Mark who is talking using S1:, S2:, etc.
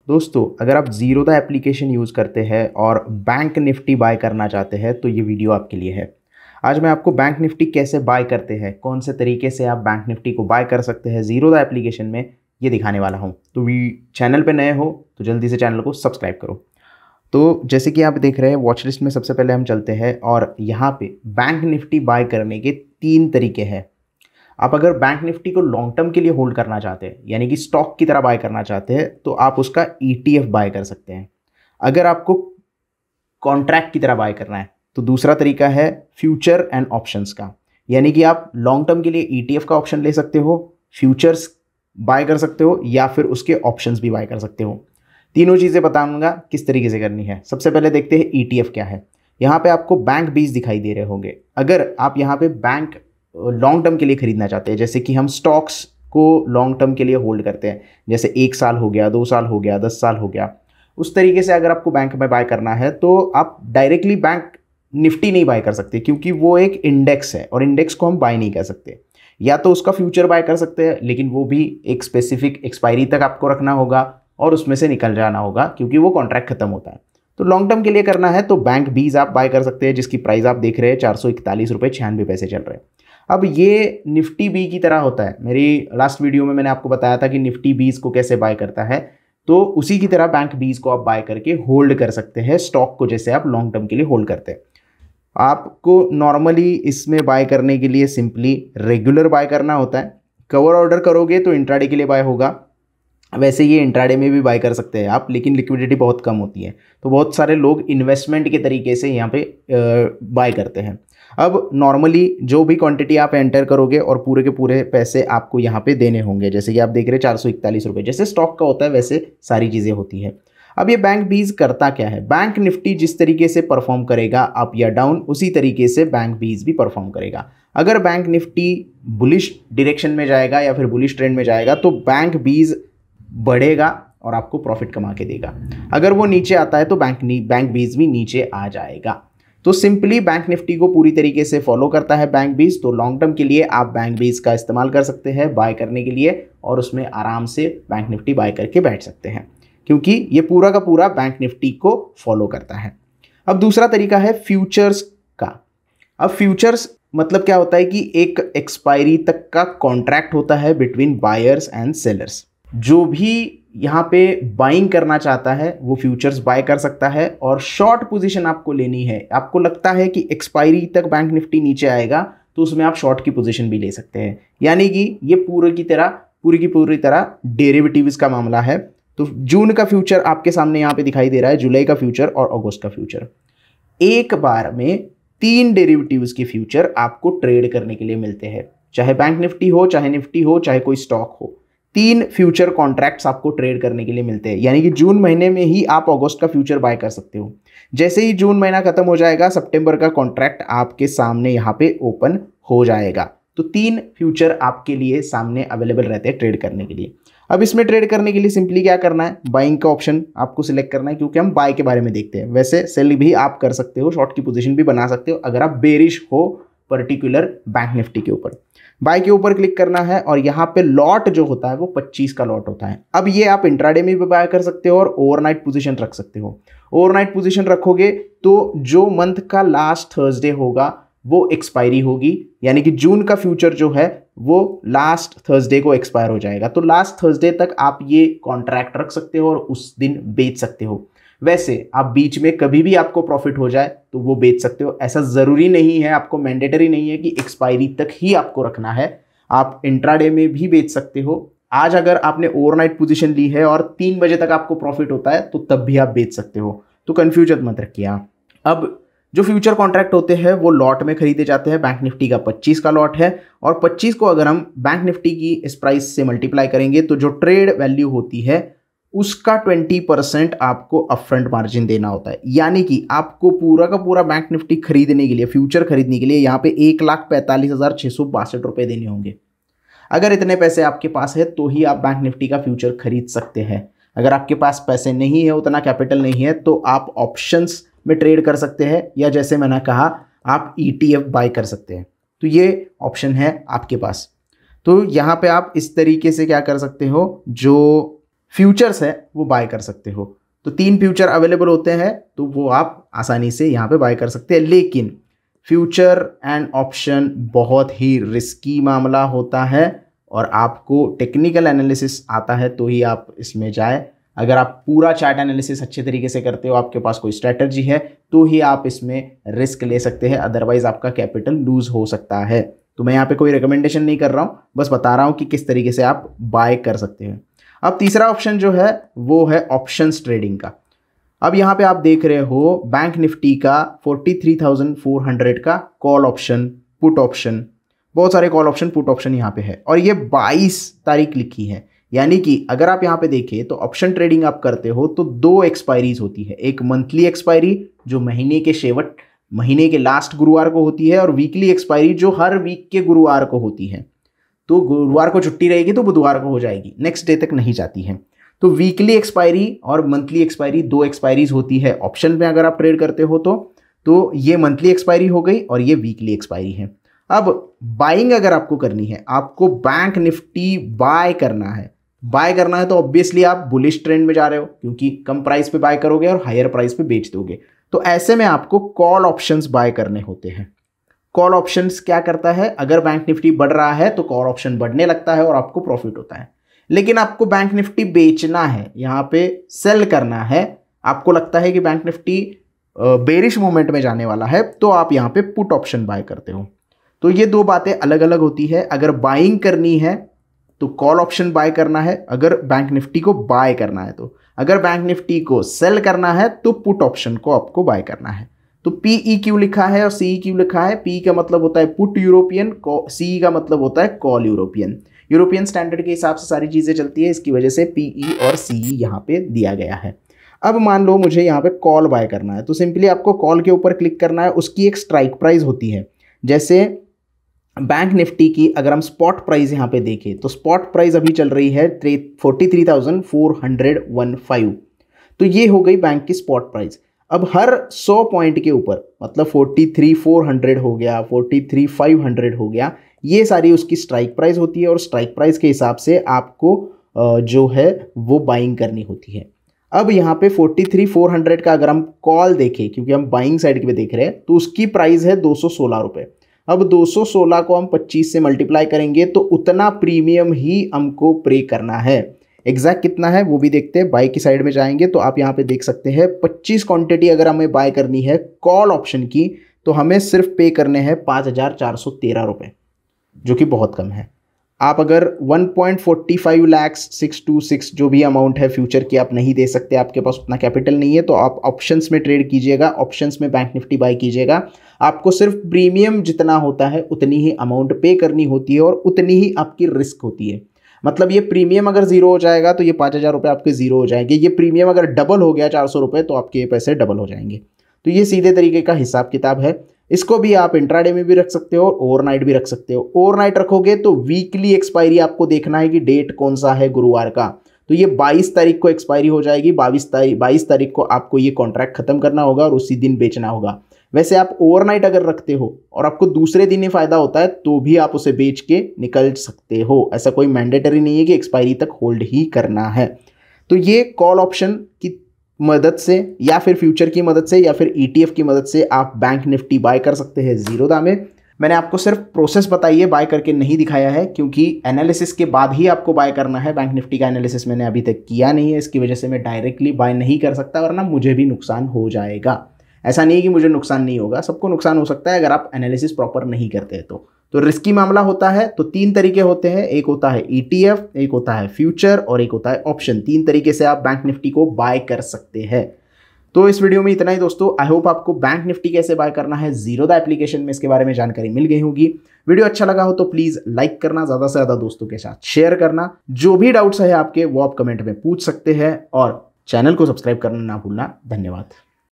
S1: दोस्तों, अगर आप ज़ीरोधा एप्लीकेशन यूज़ करते हैं और बैंक निफ्टी बाय करना चाहते हैं तो ये वीडियो आपके लिए है। आज मैं आपको बैंक निफ्टी कैसे बाय करते हैं, कौन से तरीके से आप बैंक निफ्टी को बाय कर सकते हैं ज़ीरोधा एप्लीकेशन में, ये दिखाने वाला हूँ। तो चैनल पे नए हो तो जल्दी से चैनल को सब्सक्राइब करो। तो जैसे कि आप देख रहे हैं, वॉच लिस्ट में सबसे पहले हम चलते हैं और यहाँ पे बैंक निफ्टी बाय करने के 3 तरीके हैं। आप अगर बैंक निफ्टी को लॉन्ग टर्म के लिए होल्ड करना चाहते हैं, यानी कि स्टॉक की तरह बाय करना चाहते हैं, तो आप उसका ETF बाय कर सकते हैं। अगर आपको कॉन्ट्रैक्ट की तरह बाय करना है तो दूसरा तरीका है फ्यूचर एंड ऑप्शंस का, यानी कि आप लॉन्ग टर्म के लिए ETF का ऑप्शन ले सकते हो, फ्यूचर्स बाय कर सकते हो या फिर उसके ऑप्शंस भी बाय कर सकते हो। तीनों चीज़ें बताऊंगा किस तरीके से करनी है। सबसे पहले देखते हैं ETF क्या है। यहाँ पे आपको बैंक बीज दिखाई दे रहे होंगे। अगर आप यहाँ पे बैंक लॉन्ग टर्म के लिए खरीदना चाहते हैं, जैसे कि हम स्टॉक्स को लॉन्ग टर्म के लिए होल्ड करते हैं, जैसे 1 साल हो गया, 2 साल हो गया, 10 साल हो गया, उस तरीके से अगर आपको बैंक में बाय करना है तो आप डायरेक्टली बैंक निफ्टी नहीं बाय कर सकते, क्योंकि वो एक इंडेक्स है और इंडेक्स को हम बाय नहीं कर सकते। या तो उसका फ्यूचर बाय कर सकते हैं, लेकिन वो भी एक स्पेसिफिक एक्सपायरी तक आपको रखना होगा और उसमें से निकल जाना होगा, क्योंकि वो कॉन्ट्रैक्ट खत्म होता है। तो लॉन्ग टर्म के लिए करना है तो बैंक बीज आप बाय कर सकते हैं, जिसकी प्राइस आप देख रहे हैं 441 रुपये 96 पैसे चल रहे हैं। अब ये निफ्टी बी की तरह होता है। मेरी लास्ट वीडियो में मैंने आपको बताया था कि निफ्टी बीज को कैसे बाय करता है, तो उसी की तरह बैंक बीज को आप बाय करके होल्ड कर सकते हैं, स्टॉक को जैसे आप लॉन्ग टर्म के लिए होल्ड करते हैं। आपको नॉर्मली इसमें बाय करने के लिए सिंपली रेगुलर बाय करना होता है। कवर ऑर्डर करोगे तो इंट्राडे के लिए बाय होगा। वैसे ये इंट्राडे में भी बाय कर सकते हैं आप, लेकिन लिक्विडिटी बहुत कम होती है, तो बहुत सारे लोग इन्वेस्टमेंट के तरीके से यहाँ पे बाय करते हैं। अब नॉर्मली जो भी क्वांटिटी आप एंटर करोगे और पूरे के पूरे पैसे आपको यहाँ पे देने होंगे, जैसे कि आप देख रहे हैं 441 रुपये, जैसे स्टॉक का होता है वैसे सारी चीज़ें होती है। अब ये बैंक बीज करता क्या है? बैंक निफ्टी जिस तरीके से परफॉर्म करेगा अप या डाउन, उसी तरीके से बैंक बीज भी परफॉर्म करेगा। अगर बैंक निफ्टी बुलिश डायरेक्शन में जाएगा या फिर बुलिश ट्रेंड में जाएगा तो बैंक बीज बढ़ेगा और आपको प्रॉफिट कमा के देगा। अगर वो नीचे आता है तो बैंक बीज भी नीचे आ जाएगा। तो सिंपली बैंक निफ्टी को पूरी तरीके से फॉलो करता है बैंक बीज। तो लॉन्ग टर्म के लिए आप बैंक बीज का इस्तेमाल कर सकते हैं बाय करने के लिए, और उसमें आराम से बैंक निफ्टी बाय करके बैठ सकते हैं, क्योंकि ये पूरा का पूरा बैंक निफ्टी को फॉलो करता है। अब दूसरा तरीका है फ्यूचर्स का। अब फ्यूचर्स मतलब क्या होता है कि एक एक्सपायरी तक का कॉन्ट्रैक्ट होता है बिटवीन बायर्स एंड सेलर्स। जो भी यहाँ पे बाइंग करना चाहता है वो फ्यूचर्स बाय कर सकता है, और शॉर्ट पोजीशन आपको लेनी है, आपको लगता है कि एक्सपायरी तक बैंक निफ्टी नीचे आएगा तो उसमें आप शॉर्ट की पोजीशन भी ले सकते हैं। यानी कि ये पूरी की पूरी तरह डेरिवेटिव्स का मामला है। तो जून का फ्यूचर आपके सामने यहाँ पे दिखाई दे रहा है, जुलाई का फ्यूचर और अगस्त का फ्यूचर। एक बार में 3 डेरिवेटिव्स के फ्यूचर आपको ट्रेड करने के लिए मिलते हैं, चाहे बैंक निफ्टी हो, चाहे निफ्टी हो, चाहे कोई स्टॉक हो। 3 फ्यूचर कॉन्ट्रैक्ट्स आपको ट्रेड करने के लिए मिलते हैं, यानी कि जून महीने में ही आप अगस्त का फ्यूचर बाय कर सकते हो। जैसे ही जून महीना खत्म हो जाएगा, सितंबर का कॉन्ट्रैक्ट आपके सामने यहाँ पे ओपन हो जाएगा। तो 3 फ्यूचर आपके लिए सामने अवेलेबल रहते हैं ट्रेड करने के लिए। अब इसमें ट्रेड करने के लिए सिंपली क्या करना है, बाइंग का ऑप्शन आपको सिलेक्ट करना है, क्योंकि हम बाय के बारे में देखते हैं। वैसे सेल भी आप कर सकते हो, शॉर्ट की पोजीशन भी बना सकते हो अगर आप बेरिश हो पर्टिकुलर बैंक निफ्टी के ऊपर। बाय के ऊपर क्लिक करना है और यहाँ पे लॉट जो होता है वो 25 का लॉट होता है। अब ये आप इंट्राडे में भी बाय कर सकते हो और ओवरनाइट पोजीशन रख सकते हो। ओवरनाइट पोजीशन रखोगे तो जो मंथ का लास्ट थर्सडे होगा वो एक्सपायरी होगी, यानी कि जून का फ्यूचर जो है वो लास्ट थर्सडे को एक्सपायर हो जाएगा। तो लास्ट थर्सडे तक आप ये कॉन्ट्रैक्ट रख सकते हो और उस दिन बेच सकते हो। वैसे आप बीच में कभी भी आपको प्रॉफिट हो जाए तो वो बेच सकते हो, ऐसा ज़रूरी नहीं है, आपको मैंडेटरी नहीं है कि एक्सपायरी तक ही आपको रखना है। आप इंट्राडे में भी बेच सकते हो। आज अगर आपने ओवरनाइट पोजीशन ली है और 3 बजे तक आपको प्रॉफिट होता है तो तब भी आप बेच सकते हो। तो कन्फ्यूजन मत रखिए आप। अब जो फ्यूचर कॉन्ट्रैक्ट होते हैं वो लॉट में खरीदे जाते हैं। बैंक निफ्टी का 25 का लॉट है, और 25 को अगर हम बैंक निफ्टी की इस प्राइस से मल्टीप्लाई करेंगे तो जो ट्रेड वैल्यू होती है उसका 20% आपको अपफ्रंट मार्जिन देना होता है। यानी कि आपको पूरा का पूरा बैंक निफ्टी खरीदने के लिए, फ्यूचर खरीदने के लिए यहाँ पे 1,45,662 रुपये देने होंगे। अगर इतने पैसे आपके पास है तो ही आप बैंक निफ्टी का फ्यूचर खरीद सकते हैं। अगर आपके पास पैसे नहीं है, उतना कैपिटल नहीं है, तो आप ऑप्शंस में ट्रेड कर सकते हैं, या जैसे मैंने कहा आप ETF बाय कर सकते हैं। तो ये ऑप्शन है आपके पास। तो यहाँ पे आप इस तरीके से क्या कर सकते हो, जो फ्यूचर्स है वो बाय कर सकते हो। तो 3 फ्यूचर अवेलेबल होते हैं, तो वो आप आसानी से यहाँ पे बाय कर सकते हैं। लेकिन फ्यूचर एंड ऑप्शन बहुत ही रिस्की मामला होता है और आपको टेक्निकल एनालिसिस आता है तो ही आप इसमें जाए। अगर आप पूरा चार्ट एनालिसिस अच्छे तरीके से करते हो, आपके पास कोई स्ट्रैटेजी है, तो ही आप इसमें रिस्क ले सकते हैं, अदरवाइज आपका कैपिटल लूज हो सकता है। तो मैं यहाँ पे कोई रिकमेंडेशन नहीं कर रहा हूँ, बस बता रहा हूँ कि किस तरीके से आप बाय कर सकते हैं। अब तीसरा ऑप्शन जो है वो है ऑप्शंस ट्रेडिंग का। अब यहाँ पे आप देख रहे हो बैंक निफ्टी का 43,400 का कॉल ऑप्शन, पुट ऑप्शन, बहुत सारे कॉल ऑप्शन पुट ऑप्शन यहाँ पे है और ये 22 तारीख लिखी है। यानी कि अगर आप यहाँ पे देखें तो ऑप्शन ट्रेडिंग आप करते हो तो 2 एक्सपायरीज होती है, एक मंथली एक्सपायरी जो महीने के लास्ट गुरुवार को होती है और वीकली एक्सपायरी जो हर वीक के गुरुवार को होती है। तो गुरुवार को छुट्टी रहेगी तो बुधवार को हो जाएगी, नेक्स्ट डे तक नहीं जाती है। तो वीकली एक्सपायरी और मंथली एक्सपायरी 2 एक्सपायरीज होती है ऑप्शन में अगर आप ट्रेड करते हो तो ये मंथली एक्सपायरी हो गई और ये वीकली एक्सपायरी है। अब बाइंग अगर आपको करनी है, आपको बैंक निफ्टी बाय करना है तो ऑब्वियसली आप बुलिश ट्रेंड में जा रहे हो क्योंकि कम प्राइस पे बाय करोगे और हायर प्राइस पे बेच दोगे। तो ऐसे में आपको कॉल ऑप्शंस बाय करने होते हैं। कॉल ऑप्शंस क्या करता है, अगर बैंक निफ्टी बढ़ रहा है तो कॉल ऑप्शन बढ़ने लगता है और आपको प्रॉफिट होता है। लेकिन आपको बैंक निफ्टी बेचना है, यहाँ पे सेल करना है, आपको लगता है कि बैंक निफ्टी बेरिश मूवमेंट में जाने वाला है, तो आप यहाँ पे पुट ऑप्शन बाय करते हो। तो ये 2 बातें अलग अलग होती है। अगर बाइंग करनी है तो कॉल ऑप्शन बाय करना है, अगर बैंक निफ्टी को बाय करना है तो, अगर बैंक निफ्टी को सेल करना है तो पुट ऑप्शन को आपको बाय करना है। तो पीई क्यों लिखा है और सीई क्यों लिखा है? पी का मतलब होता है पुट यूरोपियन, सीई का मतलब होता है कॉल यूरोपियन। यूरोपियन स्टैंडर्ड के हिसाब से सारी चीज़ें चलती है, इसकी वजह से पीई और सीई यहाँ पे दिया गया है। अब मान लो मुझे यहाँ पे कॉल बाय करना है तो सिंपली आपको कॉल के ऊपर क्लिक करना है, उसकी एक स्ट्राइक प्राइस होती है। जैसे बैंक निफ्टी की अगर हम स्पॉट प्राइस यहाँ पे देखें तो स्पॉट प्राइस अभी चल रही है 43,415। तो ये हो गई बैंक की स्पॉट प्राइस। अब हर 100 पॉइंट के ऊपर, मतलब 43,400 हो गया, 43,500 हो गया, ये सारी उसकी स्ट्राइक प्राइस होती है और स्ट्राइक प्राइस के हिसाब से आपको जो है वो बाइंग करनी होती है। अब यहाँ पे 43,400 का अगर हम कॉल देखें, क्योंकि हम बाइंग साइड पे देख रहे हैं, तो उसकी प्राइस है 216 रुपये। अब 216 को हम 25 से मल्टीप्लाई करेंगे तो उतना प्रीमियम ही हमको पे करना है। एग्जैक्ट कितना है वो भी देखते हैं। बाय की साइड में जाएंगे तो आप यहाँ पे देख सकते हैं 25 क्वांटिटी अगर हमें बाय करनी है कॉल ऑप्शन की तो हमें सिर्फ पे करने हैं 5,413 रुपये, जो कि बहुत कम है। आप अगर 1.45 लाख 626 जो भी अमाउंट है फ्यूचर की आप नहीं दे सकते, आपके पास उतना कैपिटल नहीं है, तो आप ऑप्शंस में ट्रेड कीजिएगा, ऑप्शंस में बैंक निफ्टी बाय कीजिएगा। आपको सिर्फ प्रीमियम जितना होता है उतनी ही अमाउंट पे करनी होती है और उतनी ही आपकी रिस्क होती है। मतलब ये प्रीमियम अगर जीरो हो जाएगा तो ये 5,000 रुपये आपके जीरो हो जाएंगे। ये प्रीमियम अगर डबल हो गया 400 रुपये तो आपके ये पैसे डबल हो जाएंगे। तो ये सीधे तरीके का हिसाब किताब है। इसको भी आप इंट्राडे में भी रख सकते हो और ओवरनाइट भी रख सकते हो। ओवरनाइट रखोगे तो वीकली एक्सपायरी आपको देखना है कि डेट कौन सा है गुरुवार का, तो ये 22 तारीख को एक्सपायरी हो जाएगी। 22 तारीख को आपको ये कॉन्ट्रैक्ट खत्म करना होगा और उसी दिन बेचना होगा। वैसे आप ओवरनाइट अगर रखते हो और आपको दूसरे दिन ही फायदा होता है तो भी आप उसे बेच के निकल सकते हो। ऐसा कोई मैंडेटरी नहीं है कि एक्सपायरी तक होल्ड ही करना है। तो ये कॉल ऑप्शन की मदद से या फिर फ्यूचर की मदद से या फिर ETF की मदद से आप बैंक निफ्टी बाय कर सकते हैं जीरो दाम में। मैंने आपको सिर्फ प्रोसेस बताई है, बाय करके नहीं दिखाया है, क्योंकि एनालिसिस के बाद ही आपको बाय करना है। बैंक निफ्टी का एनालिसिस मैंने अभी तक किया नहीं है, इसकी वजह से मैं डायरेक्टली बाय नहीं कर सकता, वरना मुझे भी नुकसान हो जाएगा। ऐसा नहीं है कि मुझे नुकसान नहीं होगा, सबको नुकसान हो सकता है अगर आप एनालिसिस प्रॉपर नहीं करते हैं तो रिस्की मामला होता है। तो 3 तरीके होते हैं, एक होता है ETF, एक होता है फ्यूचर और एक होता है ऑप्शन। 3 तरीके से आप बैंक निफ्टी को बाय कर सकते हैं। तो इस वीडियो में इतना ही दोस्तों। आई होप आपको बैंक निफ्टी कैसे बाय करना है जीरोधा एप्लीकेशन में इसके बारे में जानकारी मिल गई होगी। वीडियो अच्छा लगा हो तो प्लीज लाइक करना, ज्यादा से ज्यादा दोस्तों के साथ शेयर करना। जो भी डाउट्स है आपके वो आप कमेंट में पूछ सकते हैं और चैनल को सब्सक्राइब करना ना भूलना। धन्यवाद।